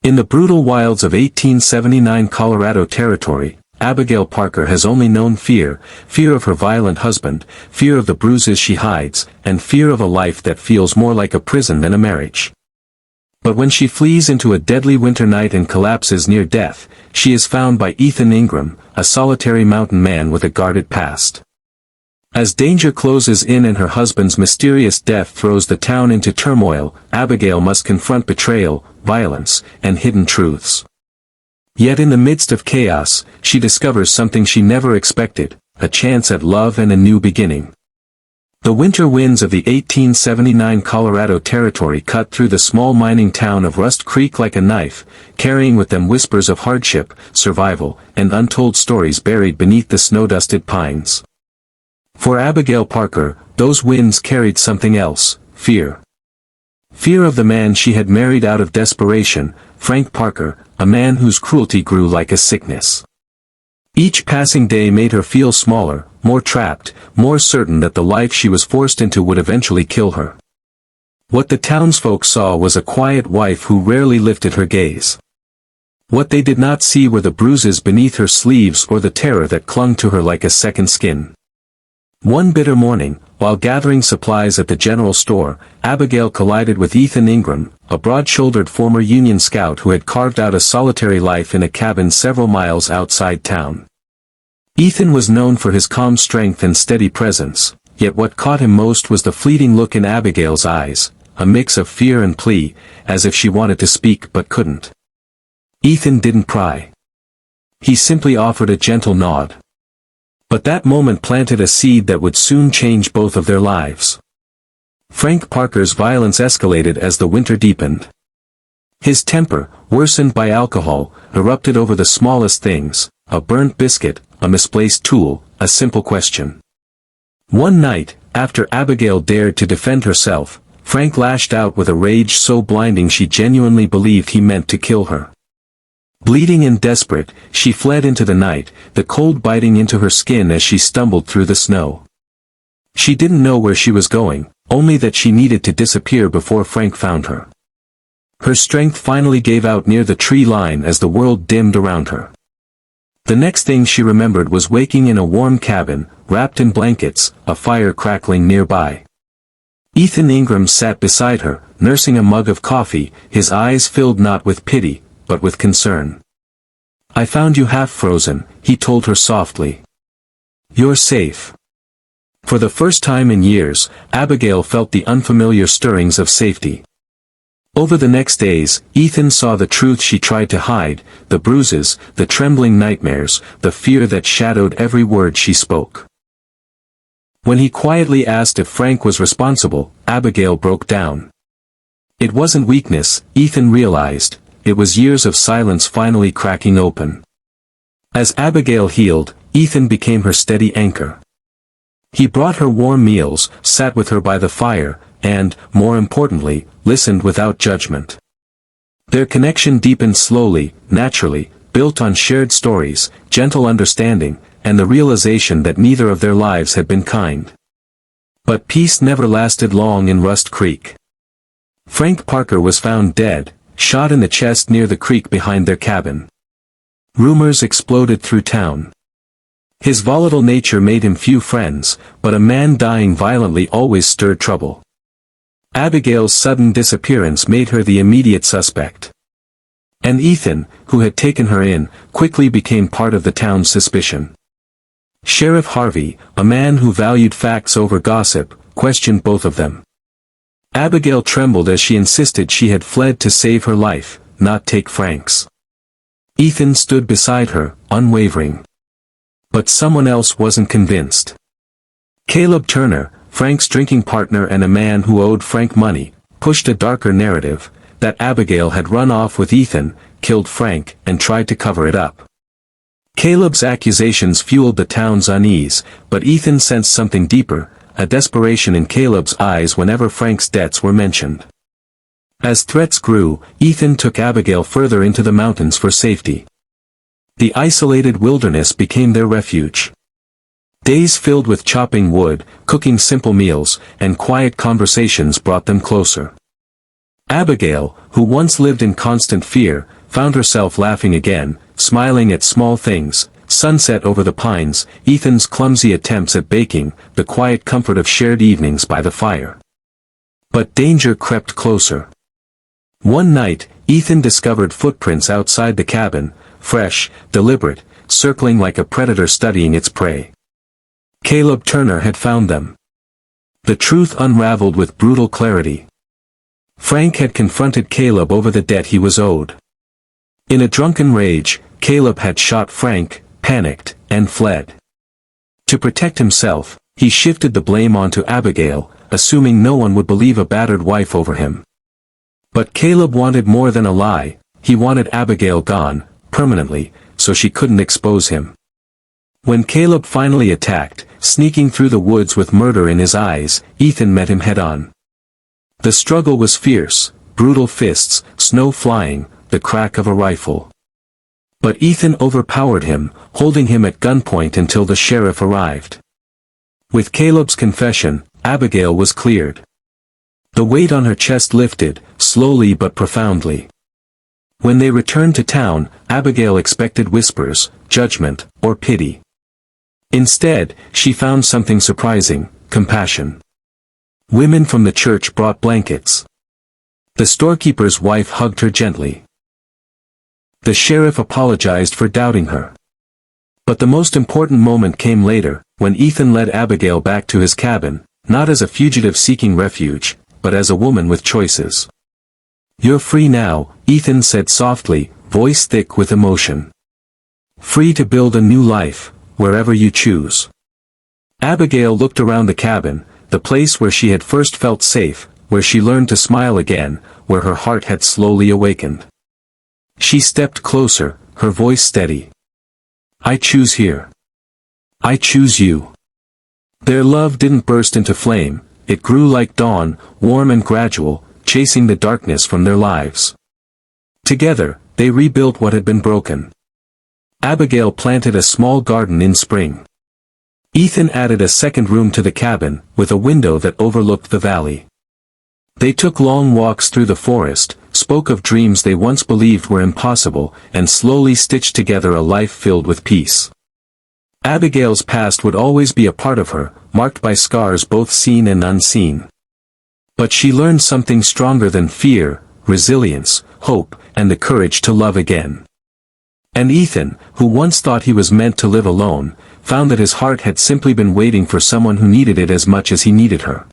In the brutal wilds of 1879 Colorado Territory, Abigail Parker has only known fear, fear of her violent husband, fear of the bruises she hides, and fear of a life that feels more like a prison than a marriage. But when she flees into a deadly winter night and collapses near death, she is found by Ethan Ingram, a solitary mountain man with a guarded past. As danger closes in and her husband's mysterious death throws the town into turmoil, Abigail must confront betrayal, violence, and hidden truths. Yet in the midst of chaos, she discovers something she never expected, a chance at love and a new beginning. The winter winds of the 1879 Colorado Territory cut through the small mining town of Rust Creek like a knife, carrying with them whispers of hardship, survival, and untold stories buried beneath the snow-dusted pines. For Abigail Parker, those winds carried something else, fear. Fear of the man she had married out of desperation, Frank Parker, a man whose cruelty grew like a sickness. Each passing day made her feel smaller, more trapped, more certain that the life she was forced into would eventually kill her. What the townsfolk saw was a quiet wife who rarely lifted her gaze. What they did not see were the bruises beneath her sleeves or the terror that clung to her like a second skin. One bitter morning, while gathering supplies at the general store, Abigail collided with Ethan Ingram, a broad-shouldered former Union scout who had carved out a solitary life in a cabin several miles outside town. Ethan was known for his calm strength and steady presence, yet what caught him most was the fleeting look in Abigail's eyes, a mix of fear and plea, as if she wanted to speak but couldn't. Ethan didn't pry. He simply offered a gentle nod. But that moment planted a seed that would soon change both of their lives. Frank Parker's violence escalated as the winter deepened. His temper, worsened by alcohol, erupted over the smallest things, a burnt biscuit, a misplaced tool, a simple question. One night, after Abigail dared to defend herself, Frank lashed out with a rage so blinding she genuinely believed he meant to kill her. Bleeding and desperate, she fled into the night, the cold biting into her skin as she stumbled through the snow. She didn't know where she was going, only that she needed to disappear before Frank found her. Her strength finally gave out near the tree line as the world dimmed around her. The next thing she remembered was waking in a warm cabin, wrapped in blankets, a fire crackling nearby. Ethan Ingram sat beside her, nursing a mug of coffee, his eyes filled not with pity, but with concern. "I found you half frozen," he told her softly. "You're safe." For the first time in years, Abigail felt the unfamiliar stirrings of safety. Over the next days, Ethan saw the truth she tried to hide, the bruises, the trembling nightmares, the fear that shadowed every word she spoke. When he quietly asked if Frank was responsible, Abigail broke down. It wasn't weakness, Ethan realized. It was years of silence finally cracking open. As Abigail healed, Ethan became her steady anchor. He brought her warm meals, sat with her by the fire, and, more importantly, listened without judgment. Their connection deepened slowly, naturally, built on shared stories, gentle understanding, and the realization that neither of their lives had been kind. But peace never lasted long in Rust Creek. Frank Parker was found dead, shot in the chest near the creek behind their cabin. Rumors exploded through town. His volatile nature made him few friends, but a man dying violently always stirred trouble. Abigail's sudden disappearance made her the immediate suspect. And Ethan, who had taken her in, quickly became part of the town's suspicion. Sheriff Harvey, a man who valued facts over gossip, questioned both of them. Abigail trembled as she insisted she had fled to save her life, not take Frank's. Ethan stood beside her, unwavering. But someone else wasn't convinced. Caleb Turner, Frank's drinking partner and a man who owed Frank money, pushed a darker narrative, that Abigail had run off with Ethan, killed Frank, and tried to cover it up. Caleb's accusations fueled the town's unease, but Ethan sensed something deeper, a desperation in Caleb's eyes whenever Frank's debts were mentioned. As threats grew, Ethan took Abigail further into the mountains for safety. The isolated wilderness became their refuge. Days filled with chopping wood, cooking simple meals, and quiet conversations brought them closer. Abigail, who once lived in constant fear, found herself laughing again, smiling at small things: sunset over the pines, Ethan's clumsy attempts at baking, the quiet comfort of shared evenings by the fire. But danger crept closer. One night, Ethan discovered footprints outside the cabin, fresh, deliberate, circling like a predator studying its prey. Caleb Turner had found them. The truth unraveled with brutal clarity. Frank had confronted Caleb over the debt he was owed. In a drunken rage, Caleb had shot Frank, panicked, and fled. To protect himself, he shifted the blame onto Abigail, assuming no one would believe a battered wife over him. But Caleb wanted more than a lie. He wanted Abigail gone, permanently, so she couldn't expose him. When Caleb finally attacked, sneaking through the woods with murder in his eyes, Ethan met him head-on. The struggle was fierce: brutal fists, snow flying, the crack of a rifle. But Ethan overpowered him, holding him at gunpoint until the sheriff arrived. With Caleb's confession, Abigail was cleared. The weight on her chest lifted, slowly but profoundly. When they returned to town, Abigail expected whispers, judgment, or pity. Instead, she found something surprising: compassion. Women from the church brought blankets. The storekeeper's wife hugged her gently. The sheriff apologized for doubting her. But the most important moment came later, when Ethan led Abigail back to his cabin, not as a fugitive seeking refuge, but as a woman with choices. "You're free now," Ethan said softly, voice thick with emotion. "Free to build a new life, wherever you choose." Abigail looked around the cabin, the place where she had first felt safe, where she learned to smile again, where her heart had slowly awakened. She stepped closer, her voice steady. "I choose here. I choose you." Their love didn't burst into flame, it grew like dawn, warm and gradual, chasing the darkness from their lives. Together, they rebuilt what had been broken. Abigail planted a small garden in spring. Ethan added a second room to the cabin, with a window that overlooked the valley. They took long walks through the forest, spoke of dreams they once believed were impossible, and slowly stitched together a life filled with peace. Abigail's past would always be a part of her, marked by scars both seen and unseen. But she learned something stronger than fear: resilience, hope, and the courage to love again. And Ethan, who once thought he was meant to live alone, found that his heart had simply been waiting for someone who needed it as much as he needed her.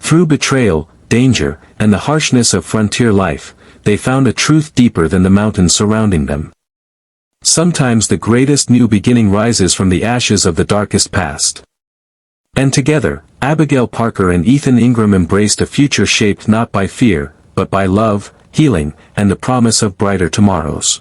Through betrayal, danger, and the harshness of frontier life, they found a truth deeper than the mountains surrounding them. Sometimes the greatest new beginning rises from the ashes of the darkest past. And together, Abigail Parker and Ethan Ingram embraced a future shaped not by fear, but by love, healing, and the promise of brighter tomorrows.